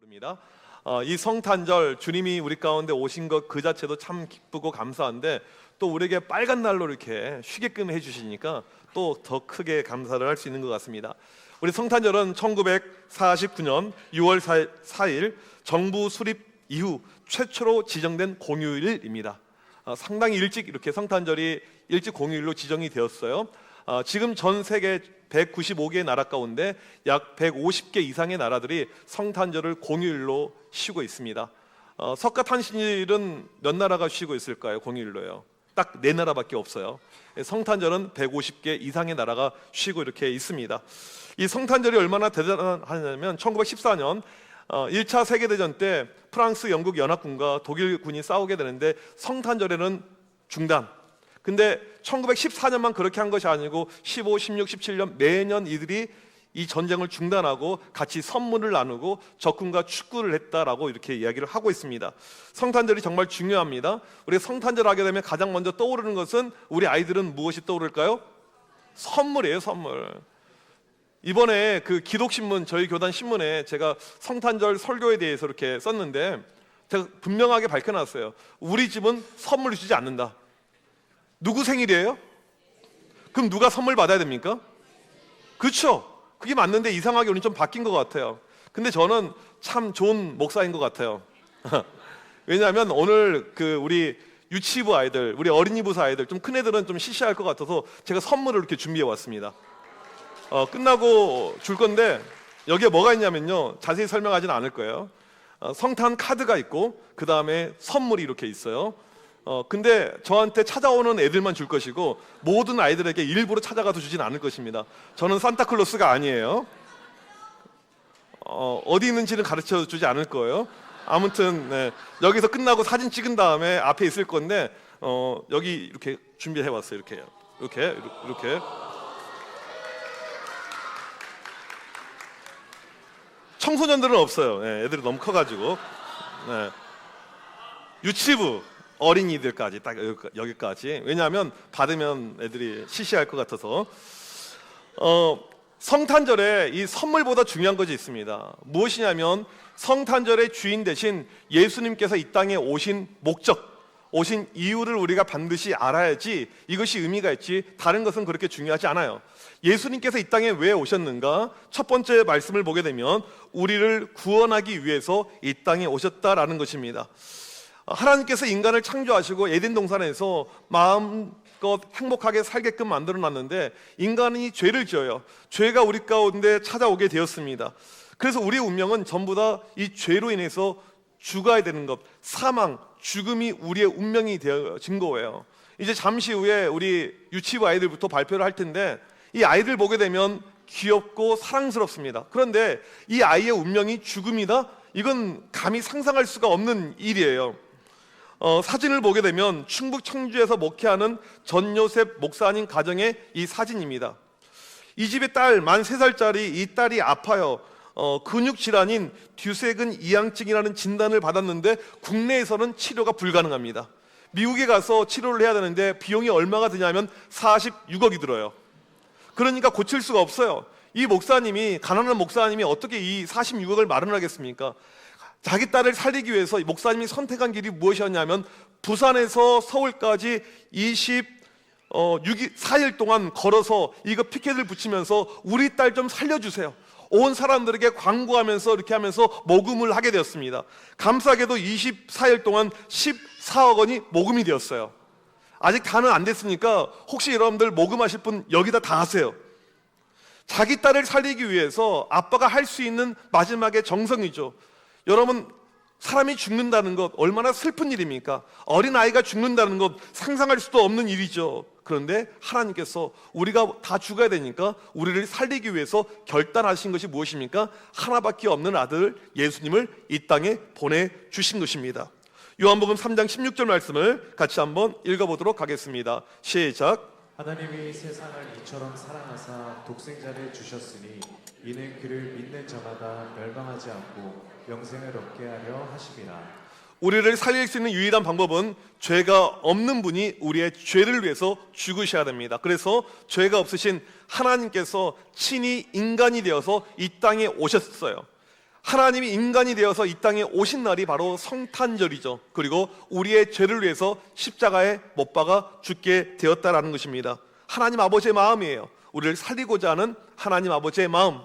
부릅니다. 이 성탄절 주님이 우리 가운데 오신 것 그 자체도 참 기쁘고 감사한데 또 우리에게 빨간 날로 이렇게 쉬게끔 해주시니까 또 더 크게 감사를 할 수 있는 것 같습니다. 우리 성탄절은 1949년 6월 4일 정부 수립 이후 최초로 지정된 공휴일입니다. 상당히 일찍 이렇게 성탄절이 일찍 공휴일로 지정이 되었어요. 지금 전 세계 195개의 나라 가운데 약 150개 이상의 나라들이 성탄절을 공휴일로 쉬고 있습니다. 석가탄신일은 몇 나라가 쉬고 있을까요? 공휴일로요. 딱 4나라밖에 없어요. 성탄절은 150개 이상의 나라가 쉬고 이렇게 있습니다. 이 성탄절이 얼마나 대단하냐면 1914년 1차 세계대전 때 프랑스, 영국 연합군과 독일군이 싸우게 되는데 성탄절에는 중단. 근데 1914년만 그렇게 한 것이 아니고 15, 16, 17년 매년 이들이 이 전쟁을 중단하고 같이 선물을 나누고 적군과 축구를 했다라고 이렇게 이야기를 하고 있습니다. 성탄절이 정말 중요합니다. 우리가 성탄절 하게 되면 가장 먼저 떠오르는 것은 우리 아이들은 무엇이 떠오를까요? 선물이에요, 선물. 이번에 그 기독신문, 저희 교단 신문에 제가 성탄절 설교에 대해서 이렇게 썼는데 제가 분명하게 밝혀놨어요. 우리 집은 선물 주지 않는다. 누구 생일이에요? 그럼 누가 선물 받아야 됩니까? 그렇죠. 그게 맞는데 이상하게 우리는 좀 바뀐 것 같아요. 근데 저는 참 좋은 목사인 것 같아요. 왜냐하면 오늘 우리 유치부 아이들, 우리 어린이부서 아이들, 좀 큰 애들은 좀 시시할 것 같아서 제가 선물을 이렇게 준비해 왔습니다. 끝나고 줄 건데 여기에 뭐가 있냐면요, 자세히 설명하지는 않을 거예요. 성탄 카드가 있고 그 다음에 선물이 이렇게 있어요. 근데 저한테 찾아오는 애들만 줄 것이고 모든 아이들에게 일부러 찾아가서 주진 않을 것입니다. 저는 산타클로스가 아니에요. 어디 있는지는 가르쳐 주지 않을 거예요. 아무튼 네, 여기서 끝나고 사진 찍은 다음에 앞에 있을 건데 여기 이렇게 준비해 왔어요. 이렇게 청소년들은 없어요. 네, 애들이 너무 커가지고. 네. 유치부 어린이들까지 딱 여기까지. 왜냐하면 받으면 애들이 시시할 것 같아서. 성탄절에 이 선물보다 중요한 것이 있습니다. 무엇이냐면 성탄절의 주인 대신 예수님께서 이 땅에 오신 목적, 오신 이유를 우리가 반드시 알아야지 이것이 의미가 있지 다른 것은 그렇게 중요하지 않아요. 예수님께서 이 땅에 왜 오셨는가? 첫 번째 말씀을 보게 되면 우리를 구원하기 위해서 이 땅에 오셨다라는 것입니다. 하나님께서 인간을 창조하시고 에덴 동산에서 마음껏 행복하게 살게끔 만들어놨는데 인간이 죄를 지어요. 죄가 우리 가운데 찾아오게 되었습니다. 그래서 우리의 운명은 전부 다 이 죄로 인해서 죽어야 되는 것, 사망, 죽음이 우리의 운명이 되어진 거예요. 이제 잠시 후에 우리 유치부 아이들부터 발표를 할 텐데 이 아이들 보게 되면 귀엽고 사랑스럽습니다. 그런데 이 아이의 운명이 죽음이다? 이건 감히 상상할 수가 없는 일이에요. 사진을 보게 되면 충북 청주에서 목회하는 전요셉 목사님 가정의 이 사진입니다. 이 집의 딸, 만 3살짜리 이 딸이 아파요. 근육질환인 듀세근 이양증이라는 진단을 받았는데 국내에서는 치료가 불가능합니다. 미국에 가서 치료를 해야 되는데 비용이 얼마가 드냐면 46억이 들어요. 그러니까 고칠 수가 없어요. 이 목사님이, 가난한 목사님이 어떻게 이 46억을 마련하겠습니까? 자기 딸을 살리기 위해서 목사님이 선택한 길이 무엇이었냐면 부산에서 서울까지 24일 동안 걸어서 이거 피켓을 붙이면서 우리 딸 좀 살려주세요. 온 사람들에게 광고하면서 이렇게 하면서 모금을 하게 되었습니다. 감사하게도 24일 동안 14억 원이 모금이 되었어요. 아직 다는 안 됐으니까 혹시 여러분들 모금하실 분 여기다 다 하세요. 자기 딸을 살리기 위해서 아빠가 할 수 있는 마지막의 정성이죠. 여러분, 사람이 죽는다는 것 얼마나 슬픈 일입니까? 어린아이가 죽는다는 것 상상할 수도 없는 일이죠. 그런데 하나님께서 우리가 다 죽어야 되니까 우리를 살리기 위해서 결단하신 것이 무엇입니까? 하나밖에 없는 아들 예수님을 이 땅에 보내주신 것입니다. 요한복음 3장 16절 말씀을 같이 한번 읽어보도록 하겠습니다. 시작. 하나님이 세상을 이처럼 사랑하사 독생자를 주셨으니 이는 그를 믿는 자마다 멸망하지 않고 영생을 얻게 하려 하심이라. 우리를 살릴 수 있는 유일한 방법은 죄가 없는 분이 우리의 죄를 위해서 죽으셔야 됩니다. 그래서 죄가 없으신 하나님께서 친히 인간이 되어서 이 땅에 오셨어요. 하나님이 인간이 되어서 이 땅에 오신 날이 바로 성탄절이죠. 그리고 우리의 죄를 위해서 십자가에 못 박아 죽게 되었다라는 것입니다. 하나님 아버지의 마음이에요. 우리를 살리고자 하는 하나님 아버지의 마음.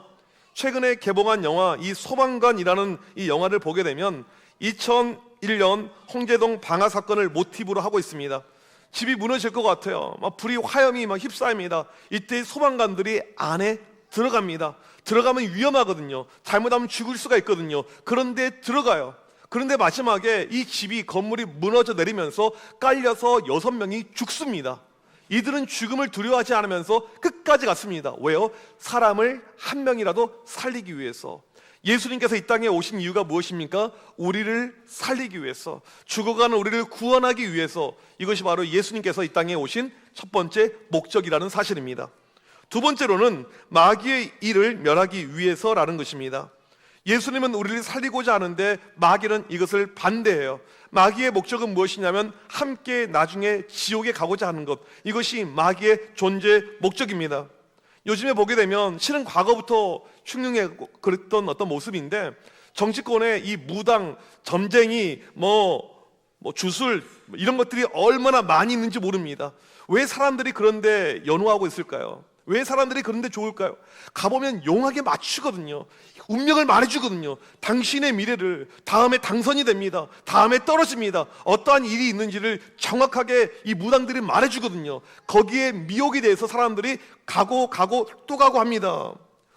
최근에 개봉한 영화 이 소방관이라는 이 영화를 보게 되면 2001년 홍제동 방화 사건을 모티브로 하고 있습니다. 집이 무너질 것 같아요. 막 불이 화염이 막 휩싸입니다. 이때 소방관들이 안에 들어갑니다. 들어가면 위험하거든요. 잘못하면 죽을 수가 있거든요. 그런데 들어가요. 그런데 마지막에 이 집이 건물이 무너져 내리면서 깔려서 6명이 죽습니다. 이들은 죽음을 두려워하지 않으면서 끝까지 갔습니다. 왜요? 사람을 한 명이라도 살리기 위해서. 예수님께서 이 땅에 오신 이유가 무엇입니까? 우리를 살리기 위해서, 죽어가는 우리를 구원하기 위해서. 이것이 바로 예수님께서 이 땅에 오신 첫 번째 목적이라는 사실입니다. 두 번째로는 마귀의 일을 멸하기 위해서라는 것입니다. 예수님은 우리를 살리고자 하는데 마귀는 이것을 반대해요. 마귀의 목적은 무엇이냐면 함께 나중에 지옥에 가고자 하는 것. 이것이 마귀의 존재 목적입니다. 요즘에 보게 되면 실은 과거부터 흉흉해 그랬던 어떤 모습인데, 정치권의 이 무당, 점쟁이, 주술 이런 것들이 얼마나 많이 있는지 모릅니다. 왜 사람들이 그런데 연호하고 있을까요? 왜 사람들이 그런데 좋을까요? 가보면 용하게 맞추거든요. 운명을 말해주거든요. 당신의 미래를, 다음에 당선이 됩니다, 다음에 떨어집니다, 어떠한 일이 있는지를 정확하게 이 무당들이 말해주거든요. 거기에 미혹이 돼서 사람들이 가고 또 가고 합니다.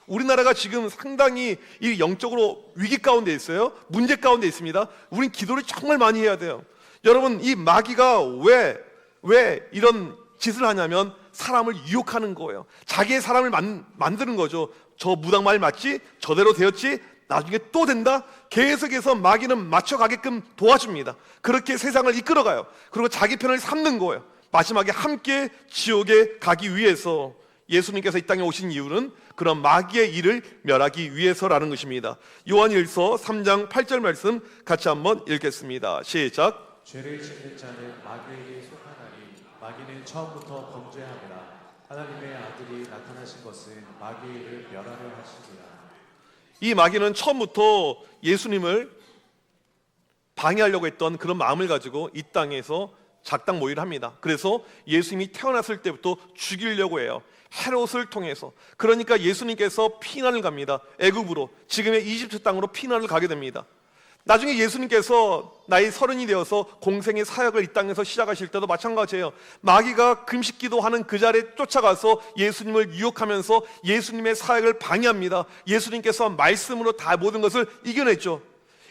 우리나라가 지금 상당히 이 영적으로 위기 가운데 있어요. 문제 가운데 있습니다. 우린 기도를 정말 많이 해야 돼요. 여러분, 이 마귀가 왜 이런 짓을 하냐면 사람을 유혹하는 거예요. 자기의 사람을 만드는 거죠. 저 무당 말 맞지? 저대로 되었지? 나중에 또 된다? 계속해서 마귀는 맞춰가게끔 도와줍니다. 그렇게 세상을 이끌어가요. 그리고 자기 편을 삼는 거예요. 마지막에 함께 지옥에 가기 위해서. 예수님께서 이 땅에 오신 이유는 그런 마귀의 일을 멸하기 위해서라는 것입니다. 요한일서 3장 8절 말씀 같이 한번 읽겠습니다. 시작. 죄를 짓는 자는 마귀에게 속하나니 마귀는 처음부터 범죄함이라. 하나님의 아들이 나타나신 것은 마귀의 일을 멸하려 하시니라. 이 마귀는 처음부터 예수님을 방해하려고 했던 그런 마음을 가지고 이 땅에서 작당 모의를 합니다. 그래서 예수님이 태어났을 때부터 죽이려고 해요. 헤롯을 통해서. 그러니까 예수님께서 피난을 갑니다. 애굽으로, 지금의 이집트 땅으로 피난을 가게 됩니다. 나중에 예수님께서 나이 30이 되어서 공생의 사역을 이 땅에서 시작하실 때도 마찬가지예요. 마귀가 금식기도 하는 그 자리에 쫓아가서 예수님을 유혹하면서 예수님의 사역을 방해합니다. 예수님께서 말씀으로 다 모든 것을 이겨냈죠.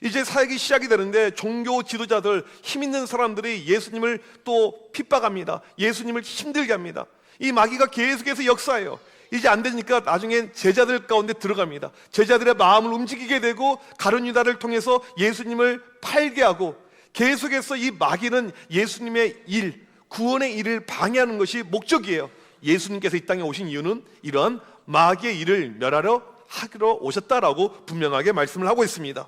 이제 사역이 시작이 되는데 종교 지도자들, 힘 있는 사람들이 예수님을 또 핍박합니다. 예수님을 힘들게 합니다. 이 마귀가 계속해서 역사해요. 이제 안 되니까 나중에 제자들 가운데 들어갑니다. 제자들의 마음을 움직이게 되고 가룟 유다를 통해서 예수님을 팔게 하고, 계속해서 이 마귀는 예수님의 일, 구원의 일을 방해하는 것이 목적이에요. 예수님께서 이 땅에 오신 이유는 이러한 마귀의 일을 멸하러 하기로 오셨다라고 분명하게 말씀을 하고 있습니다.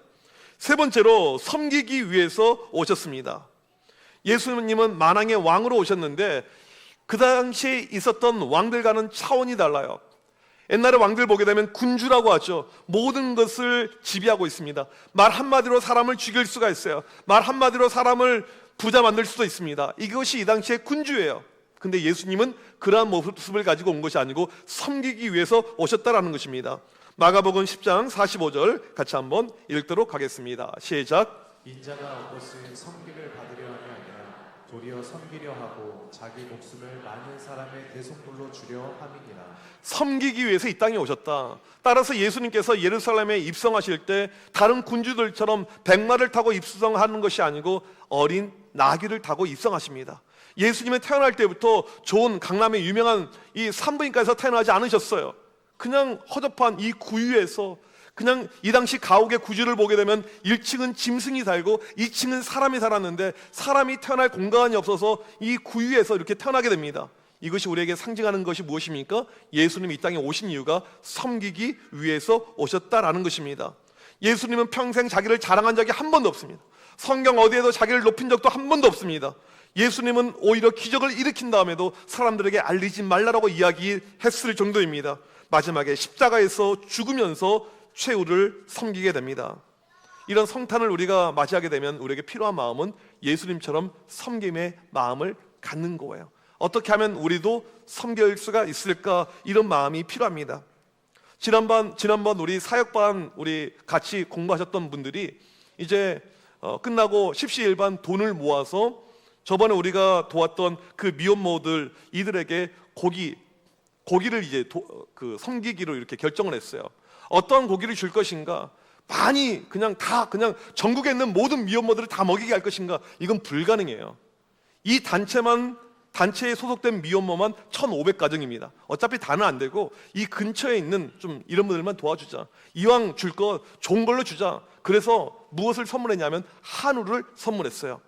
세 번째로 섬기기 위해서 오셨습니다. 예수님은 만왕의 왕으로 오셨는데 그 당시에 있었던 왕들과는 차원이 달라요. 옛날에 왕들 보게 되면 군주라고 하죠. 모든 것을 지배하고 있습니다. 말 한마디로 사람을 죽일 수가 있어요. 말 한마디로 사람을 부자 만들 수도 있습니다. 이것이 이 당시의 군주예요. 근데 예수님은 그러한 모습을 가지고 온 것이 아니고 섬기기 위해서 오셨다라는 것입니다. 마가복음 10장 45절 같이 한번 읽도록 하겠습니다. 시작. 인자가 온 것은 섬김을 받으려 함이 아니라 도리어 섬기려 하고 자기 목숨을 많은 사람의 대속물로 주려 함이니라. 섬기기 위해서 이 땅에 오셨다. 따라서 예수님께서 예루살렘에 입성하실 때 다른 군주들처럼 백마를 타고 입성하는 것이 아니고 어린 나귀를 타고 입성하십니다. 예수님은 태어날 때부터 좋은 강남의 유명한 이 산부인과에서 태어나지 않으셨어요. 그냥 허접한 이 구유에서, 그냥 이 당시 가옥의 구조를 보게 되면 1층은 짐승이 살고 2층은 사람이 살았는데 사람이 태어날 공간이 없어서 이 구유에서 이렇게 태어나게 됩니다. 이것이 우리에게 상징하는 것이 무엇입니까? 예수님이 이 땅에 오신 이유가 섬기기 위해서 오셨다라는 것입니다. 예수님은 평생 자기를 자랑한 적이 한 번도 없습니다. 성경 어디에도 자기를 높인 적도 한 번도 없습니다. 예수님은 오히려 기적을 일으킨 다음에도 사람들에게 알리지 말라라고 이야기했을 정도입니다. 마지막에 십자가에서 죽으면서 최후를 섬기게 됩니다. 이런 성탄을 우리가 맞이하게 되면 우리에게 필요한 마음은 예수님처럼 섬김의 마음을 갖는 거예요. 어떻게 하면 우리도 섬길 수가 있을까, 이런 마음이 필요합니다. 지난번 우리 사역반 우리 같이 공부하셨던 분들이 이제 끝나고 십시일반 돈을 모아서 저번에 우리가 도왔던 그 미혼모들 이들에게 고기를 이제 섬기기로 이렇게 결정을 했어요. 어떤 고기를 줄 것인가? 많이 그냥 전국에 있는 모든 미혼모들을 다 먹이게 할 것인가? 이건 불가능해요. 이 단체에 소속된 미혼모만 1,500가정입니다. 어차피 다는 안 되고 이 근처에 있는 좀 이런 분들만 도와주자. 이왕 줄 거 좋은 걸로 주자. 그래서 무엇을 선물했냐면 한우를 선물했어요.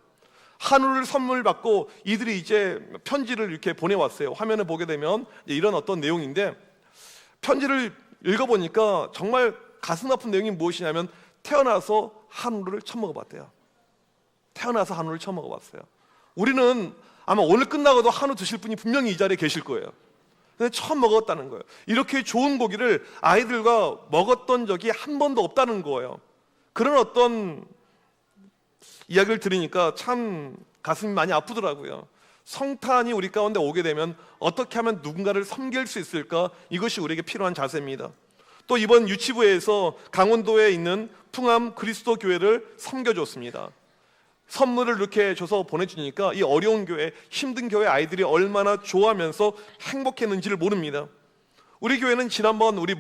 한우를 선물 받고 이들이 이제 편지를 이렇게 보내왔어요. 화면을 보게 되면 이런 어떤 내용인데, 편지를 읽어보니까 정말 가슴 아픈 내용이 무엇이냐면 태어나서 한우를 처음 먹어봤대요. 태어나서 한우를 처음 먹어봤어요. 우리는 아마 오늘 끝나고도 한우 드실 분이 분명히 이 자리에 계실 거예요. 근데 처음 먹었다는 거예요. 이렇게 좋은 고기를 아이들과 먹었던 적이 한 번도 없다는 거예요. 그런 어떤 이야기를 들으니까 참 가슴이 많이 아프더라고요. 성탄이 우리 가운데 오게 되면 어떻게 하면 누군가를 섬길 수 있을까? 이것이 우리에게 필요한 자세입니다. 또 이번 유치부에서 강원도에 있는 풍암 그리스도 교회를 섬겨줬습니다. 선물을 이렇게 줘서 보내주니까 이 어려운 교회, 힘든 교회 아이들이 얼마나 좋아하면서 행복했는지를 모릅니다. 우리 교회는 지난번 우리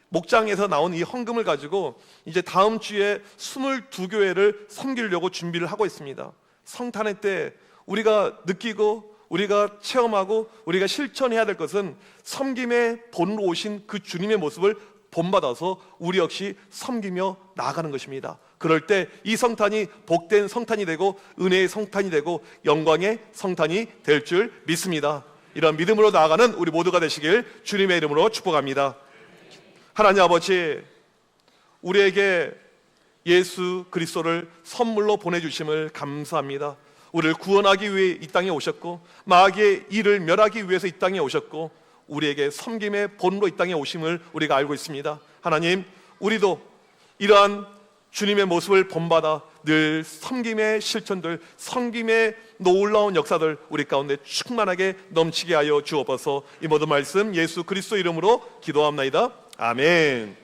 목장에서 나온 이 헌금을 가지고 이제 다음 주에 22교회를 섬기려고 준비를 하고 있습니다. 성탄의 때 우리가 느끼고 우리가 체험하고 우리가 실천해야 될 것은 섬김의 본으로 오신 그 주님의 모습을 본받아서 우리 역시 섬기며 나아가는 것입니다. 그럴 때 이 성탄이 복된 성탄이 되고 은혜의 성탄이 되고 영광의 성탄이 될 줄 믿습니다. 이런 믿음으로 나아가는 우리 모두가 되시길 주님의 이름으로 축복합니다. 하나님 아버지, 우리에게 예수 그리스도를 선물로 보내주심을 감사합니다. 우리를 구원하기 위해 이 땅에 오셨고 마귀의 일을 멸하기 위해서 이 땅에 오셨고 우리에게 섬김의 본으로 이 땅에 오심을 우리가 알고 있습니다. 하나님, 우리도 이러한 주님의 모습을 본받아 늘 섬김의 실천들, 섬김의 놀라운 역사들 우리 가운데 충만하게 넘치게 하여 주옵소서. 이 모든 말씀 예수 그리스도 이름으로 기도합나이다. 아멘.